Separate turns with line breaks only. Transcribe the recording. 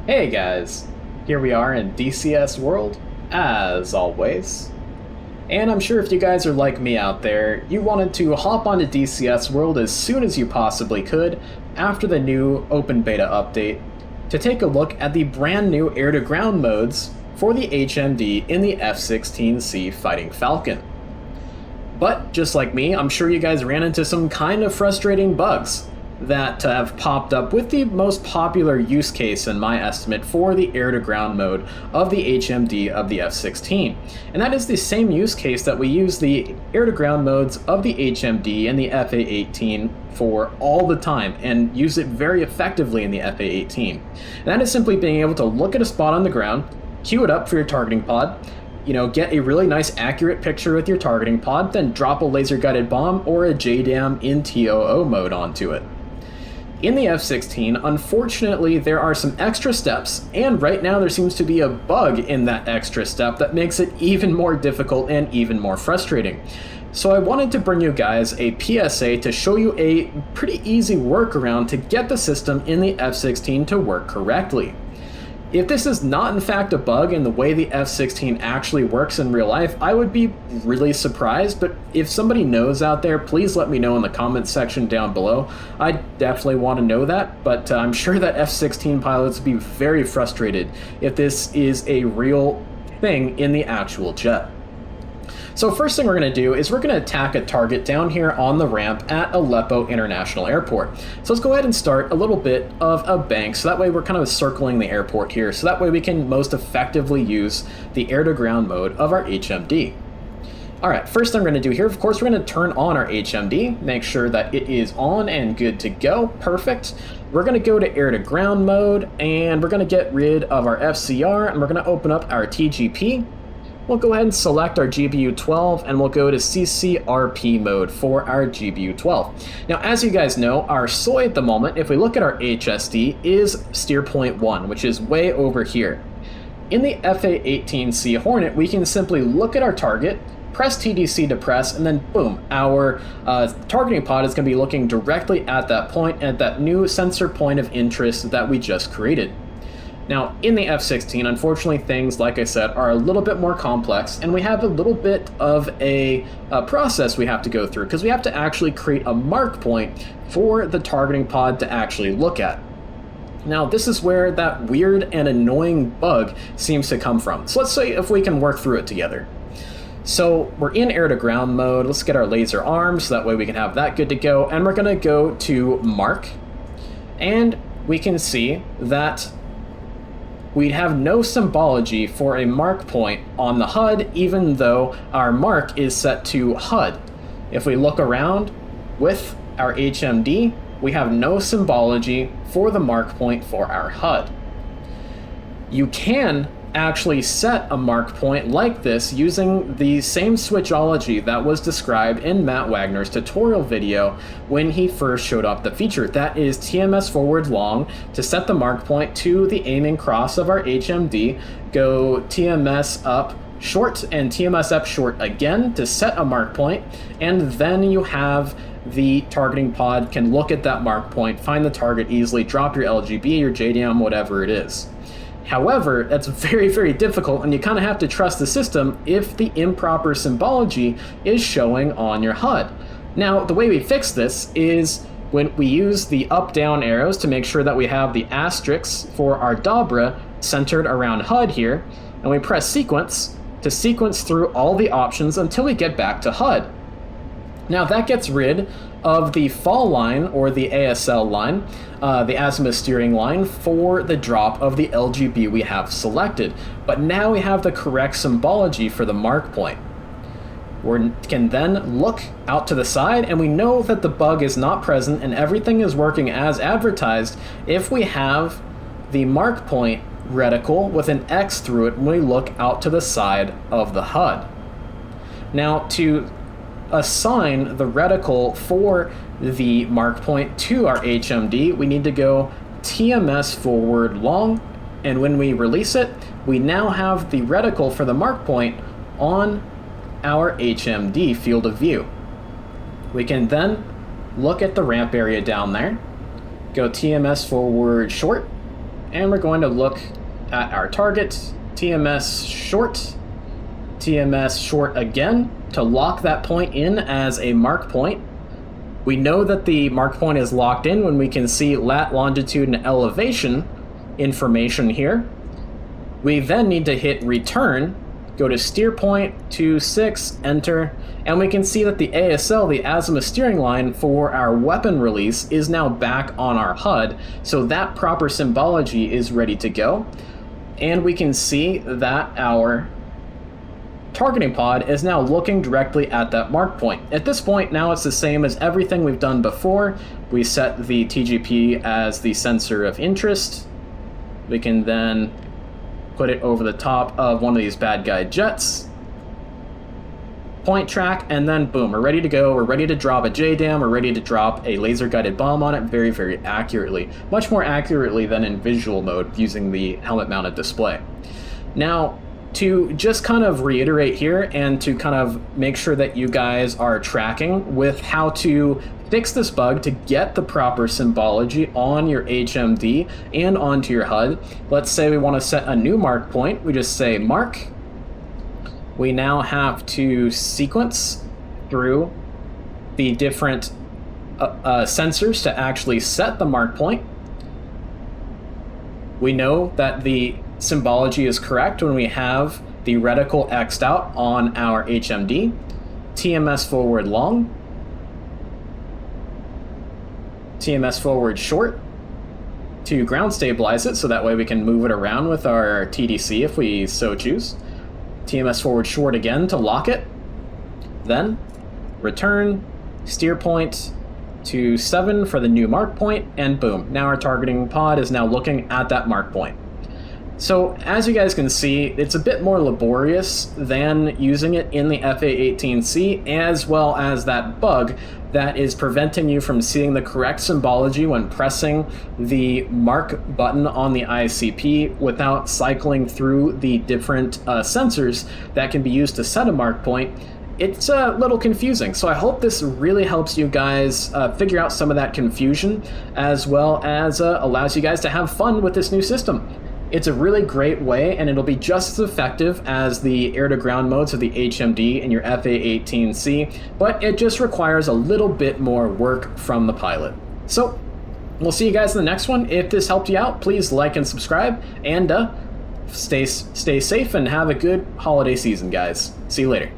Hey guys, here we are in DCS world, as always. And I'm sure if you guys are like me out there, you wanted to hop onto DCS world as soon as you possibly could after the new open beta update to take a look at the brand new air-to-ground modes for the HMD in the F-16C Fighting Falcon. But just like me, I'm sure you guys ran into some kind of frustrating bugs that have popped up with the most popular use case in my estimate for the air-to-ground mode of the HMD of the F-16. And that is the same use case that we use the air-to-ground modes of the HMD and the FA-18 for all the time and use it very effectively in the FA-18. And that is simply being able to look at a spot on the ground, queue it up for your targeting pod, get a really nice accurate picture with your targeting pod, then drop a laser guided bomb or a JDAM in TOO mode onto it. In the F-16, unfortunately, there are some extra steps, and right now there seems to be a bug in that extra step that makes it even more difficult and even more frustrating. So I wanted to bring you guys a PSA to show you a pretty easy workaround to get the system in the F-16 to work correctly. If this is not in fact a bug in the way the F-16 actually works in real life, I would be really surprised, but if somebody knows out there, please let me know in the comments section down below. I definitely want to know that, but I'm sure that F-16 pilots would be very frustrated if this is a real thing in the actual jet. So first thing we're going to do is we're going to attack a target down here on the ramp at Aleppo International Airport. So let's go ahead and start a little bit of a bank, so that way we're kind of circling the airport here, so that way we can most effectively use the air-to-ground mode of our HMD. Alright, first thing we're going to do here, of course, we're going to turn on our HMD, make sure that it is on and good to go. Perfect. We're going to go to air-to-ground mode, and we're going to get rid of our FCR, and we're going to open up our TGP. We'll go ahead and select our GBU-12 and we'll go to CCRP mode for our GBU-12. Now, as you guys know, our SOI at the moment, if we look at our HSD, is steer point 1, which is way over here. In the FA-18C Hornet, we can simply look at our target, press TDC to press, and then boom, our targeting pod is going to be looking directly at that point, at that new sensor point of interest that we just created. Now, in the F-16, unfortunately, things, like I said, are a little bit more complex, and we have a little bit of a process we have to go through, because we have to actually create a mark point for the targeting pod to actually look at. Now, this is where that weird and annoying bug seems to come from. So let's see if we can work through it together. So we're in air-to-ground mode. Let's get our laser arms, so that way we can have that good to go, and we're going to go to mark, and we can see that we'd have no symbology for a mark point on the HUD, even though our mark is set to HUD. If we look around with our HMD, we have no symbology for the mark point for our HUD. You can actually set a mark point like this using the same switchology that was described in Matt Wagner's tutorial video when he first showed off the feature. That is TMS forward long to set the mark point to the aiming cross of our HMD, go TMS up short and TMS up short again to set a mark point, and then you have the targeting pod can look at that mark point, find the target easily, drop your LGB, your JDAM, whatever it is. However, that's very, very difficult, and you kind of have to trust the system if the improper symbology is showing on your HUD. Now, the way we fix this is when we use the up-down arrows to make sure that we have the asterisks for our Dabra centered around HUD here, and we press sequence to sequence through all the options until we get back to HUD. Now that gets rid of the fall line, or the ASL line, the azimuth steering line, for the drop of the LGB we have selected. But now we have the correct symbology for the mark point. We can then look out to the side, and we know that the bug is not present and everything is working as advertised if we have the mark point reticle with an X through it when we look out to the side of the HUD. Now, to assign the reticle for the mark point to our HMD, we need to go TMS forward long, and when we release it, we now have the reticle for the mark point on our HMD field of view. We can then look at the ramp area down there, go TMS forward short, and we're going to look at our target, TMS short again, to lock that point in as a mark point. We know that the mark point is locked in when we can see lat, longitude, and elevation information here. We then need to hit return, go to steer point, 26, enter, and we can see that the ASL, the azimuth steering line for our weapon release, is now back on our HUD, so that proper symbology is ready to go. And we can see that our targeting pod is now looking directly at that mark point. At this point, now it's the same as everything we've done before. We set the TGP as the sensor of interest. We can then put it over the top of one of these bad guy jets. Point track, and then boom, we're ready to go. We're ready to drop a JDAM. We're ready to drop a laser guided bomb on it very, very accurately. Much more accurately than in visual mode using the helmet mounted display. Now, to just kind of reiterate here and to kind of make sure that you guys are tracking with how to fix this bug to get the proper symbology on your HMD and onto your HUD. Let's say we want to set a new mark point. We just say mark. We now have to sequence through the different sensors to actually set the mark point. We know that the symbology is correct when we have the reticle X'd out on our HMD, TMS forward long, TMS forward short to ground stabilize it, so that way we can move it around with our TDC if we so choose. TMS forward short again to lock it, then return, steer point to 7 for the new mark point, and boom, now our targeting pod is now looking at that mark point. So as you guys can see, it's a bit more laborious than using it in the F-18C, as well as that bug that is preventing you from seeing the correct symbology when pressing the mark button on the ICP without cycling through the different sensors that can be used to set a mark point. It's a little confusing, so I hope this really helps you guys figure out some of that confusion, as well as allows you guys to have fun with this new system. It's a really great way, and it'll be just as effective as the air-to-ground modes of the HMD in your FA-18C, but it just requires a little bit more work from the pilot. So, we'll see you guys in the next one. If this helped you out, please like and subscribe, and stay safe and have a good holiday season, guys. See you later.